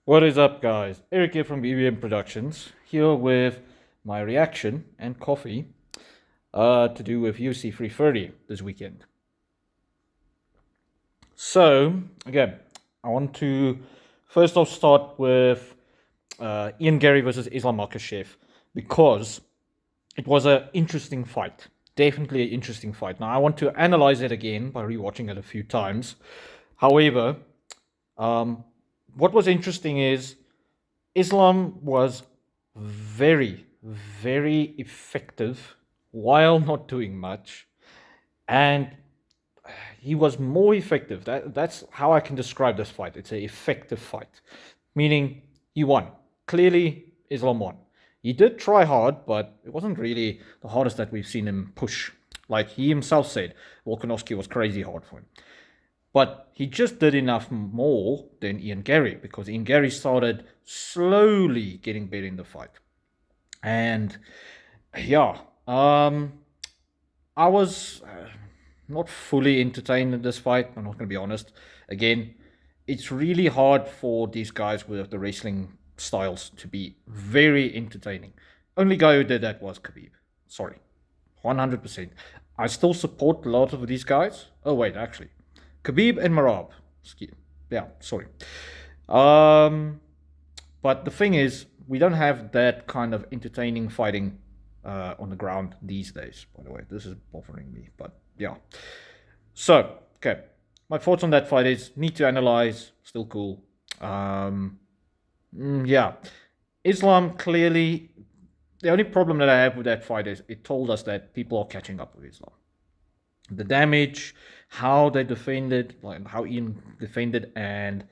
What is up, guys? Eric here from BBM Productions, here with my reaction and coffee to do with UFC 330 this weekend. So, again, I want to first off start with Ian Gary versus Islam Makhachev because it was an interesting fight. Definitely an interesting fight. Now, I want to analyze it again by rewatching it a few times. However, what was interesting is Islam was very, very effective while not doing much, and he was more effective. That's how I can describe this fight. It's an effective fight, meaning he won. Clearly, Islam won. He did try hard, but it wasn't really the hardest that we've seen him push. Like he himself said, Volkanovski was crazy hard for him. But he just did enough more than Ian Gary because Ian Gary started slowly getting better in the fight. And yeah, I was not fully entertained in this fight. I'm not going to be honest. Again, it's really hard for these guys with the wrestling styles to be very entertaining. Only guy who did that was Khabib. Sorry, 100%. I still support a lot of these guys. Oh wait, actually, Khabib and Marab. Yeah, sorry. But the thing is, we don't have that kind of entertaining fighting on the ground these days. By the way, this is bothering me, but yeah. So, okay, my thoughts on that fight is need to analyze. Still cool. Yeah, Islam clearly. The only problem that I have with that fight is it told us that people are catching up with Islam. The damage, how they defended, like how Ian defended, and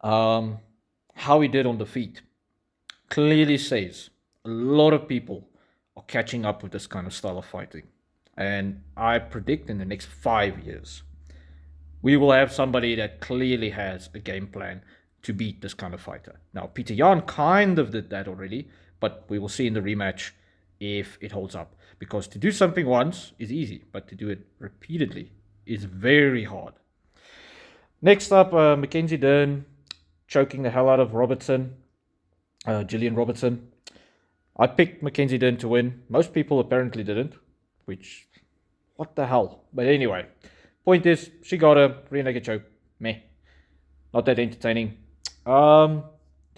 how he did on the feet, clearly says a lot of people are catching up with this kind of style of fighting. And I predict in the next 5 years, we will have somebody that clearly has a game plan to beat this kind of fighter. Now, Peter Yan kind of did that already, but we will see in the rematch if it holds up. Because to do something once is easy, but to do it repeatedly is very hard. Next up, Mackenzie Dern choking the hell out of Gillian Robertson. I picked Mackenzie Dern to win. Most people apparently didn't, which, what the hell? But anyway, point is, she got a rear naked choke. Meh. Not that entertaining. To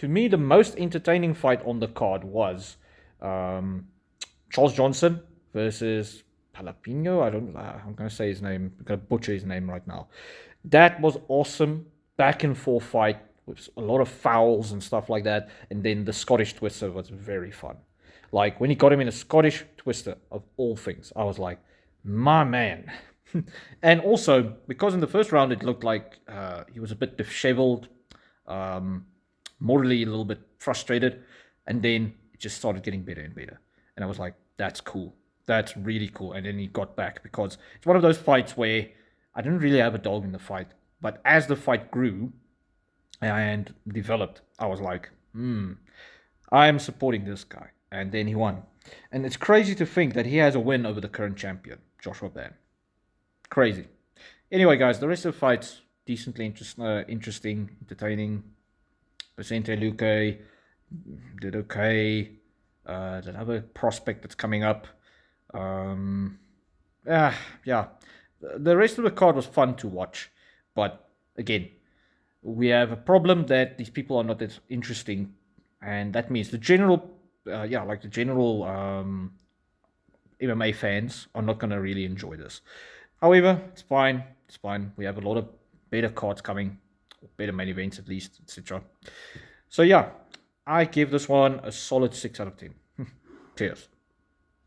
me, the most entertaining fight on the card was Charles Johnson versus Palapino. I'm going to say his name. I'm going to butcher his name right now. That was awesome. Back and forth fight with a lot of fouls and stuff like that. And then the Scottish Twister was very fun. Like when he got him in a Scottish Twister, of all things, I was like, my man. And also, because in the first round it looked like he was a bit disheveled, morally a little bit frustrated, and then it just started getting better and better. And I was like, that's cool. That's really cool. And then he got back because it's one of those fights where I didn't really have a dog in the fight. But as the fight grew and developed, I was like, I am supporting this guy. And then he won. And it's crazy to think that he has a win over the current champion, Joshua Ban. Crazy. Anyway, guys, the rest of the fights, decently interesting, entertaining. Vicente Luque did okay. That other prospect that's coming up. Yeah. The rest of the card was fun to watch. But again, we have a problem that these people are not as interesting. And that means the general MMA fans are not going to really enjoy this. However, it's fine. It's fine. We have a lot of better cards coming, better main events at least, etc. So yeah, I give this one a solid 6 out of 10. Cheers.